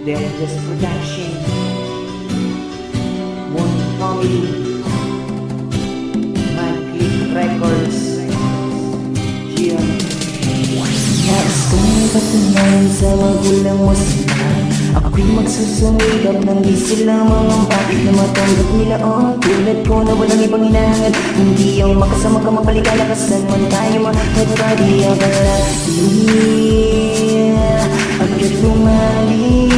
Dangerous Production, Moon Family, Madclick Records, Gion. Nais kong ipatunayan sa magulang mo sila. Ako'y magsusumikap nang di sila mangamba na matanggap nila ang tulad ko na walang ibang hinahangad. Hindi ang makasama ka mapaligalakas man tayo magpapadi ang kalahim. Agad lumalim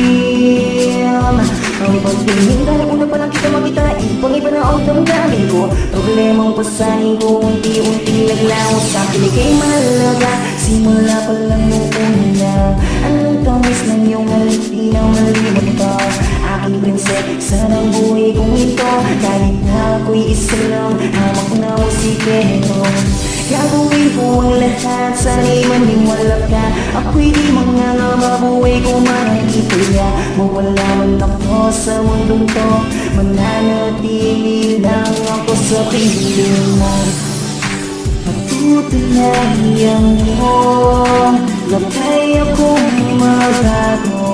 ang pagtingin dahil una pa lang kita makita. Ibang iba na ang damdamin ko. Problemang pasahin ko unti-unting naglaho sa akin ika'y mahalaga. Simula pa lang nung una, anong tamis ng iyong halik di na malimot ka. Aking prinsesa ng buhay kong ito, kahit na ako'y isa lang hamak na musikero. Gagawin ko ang lahat, sana'y maniwala ka. Ako'y di mangangamba, buhay ko makikita niya. Mawala man ako sa mundong to, mananatili lang ako sa piling mo. Patutunayan mo na kaya kong magbago.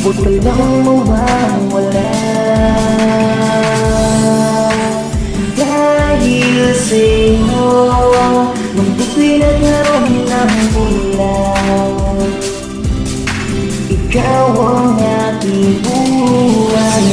Huwag ka lang mawawala dahil sa'yo mundo pinagkaroon ng ulan. Ikaw ang aking buhay.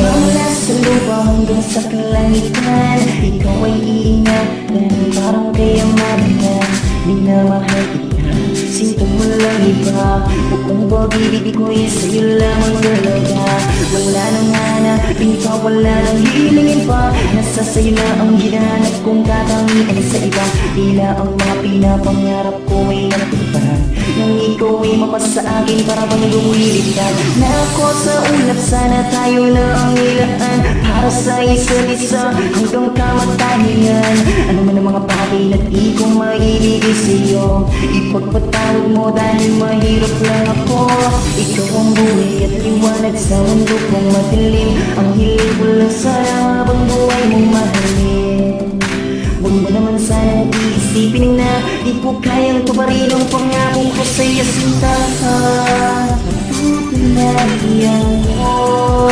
Mula sa lupa hanggang sa kalangitan, ikaw ay iingatan parang kayamanan. Minamahal kita, sinto mo lang iba. Bukong pag-ibig ko'y sa'yo lamang talaga. Wala nang hanapin pa, wala nang hilingin pa. Nasa sa'yo na ang hinanap kong katangian sa iba. Tila ang mga pinapangarap ko ay natupad nang ikaw ay mapasa sa akin para bang lumilit ka. Na ako sa ulap, sana tayo na ang ilaan para sa isa't isa hanggang kamatayan. Ano man ang mga bagay na di ko maibigay sa'yo, ipagpatawad mo dahil mahirap lang ako. Ikaw ang buhay at liwanag sa mundo kong madilim. Ang hiling ko lang sana habang buhay mong mahalin. Huwag mo naman sanang iisipin na di ko kayang tuparin ang pangako ko sa'yo, sinta. Patutunayan mo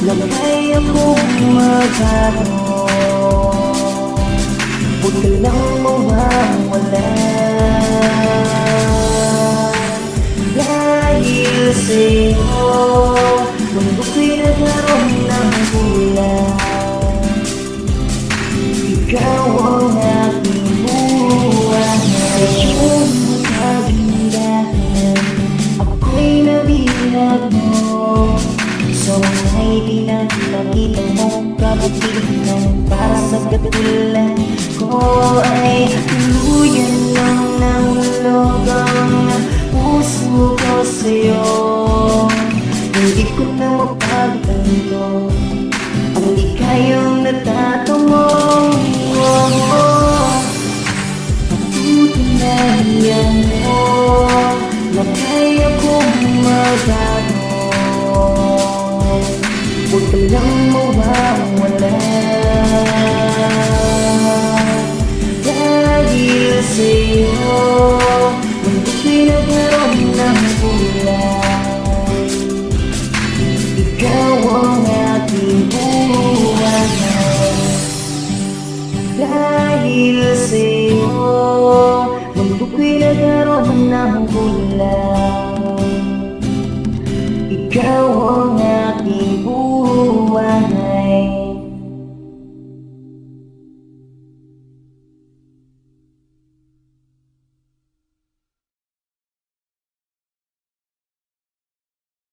na kaya kong magbago. Huwag ka lang mawawala dahil sa'yo mundo pinagkaroon ng ulan. Ikaw ang aking buhay. Sa iyong kagandahan ako'y nabilag mo. Sa mga ipinagpakita mong kabutihan, para sa katulad ko ay tuluyan lang nahulog ang puso ko sa'yo. Hindi ko na mapagtanto ang di kayang natatamong. Patutunayan mo na kaya kong magbago. Huwag ka lang mawawala dahil sa'yo mundo pinagkaroon ng ulan. Ikaw ang aking buhay. Dahil sa'yo mundo pinagkaroon ng ulan. Ikaw ang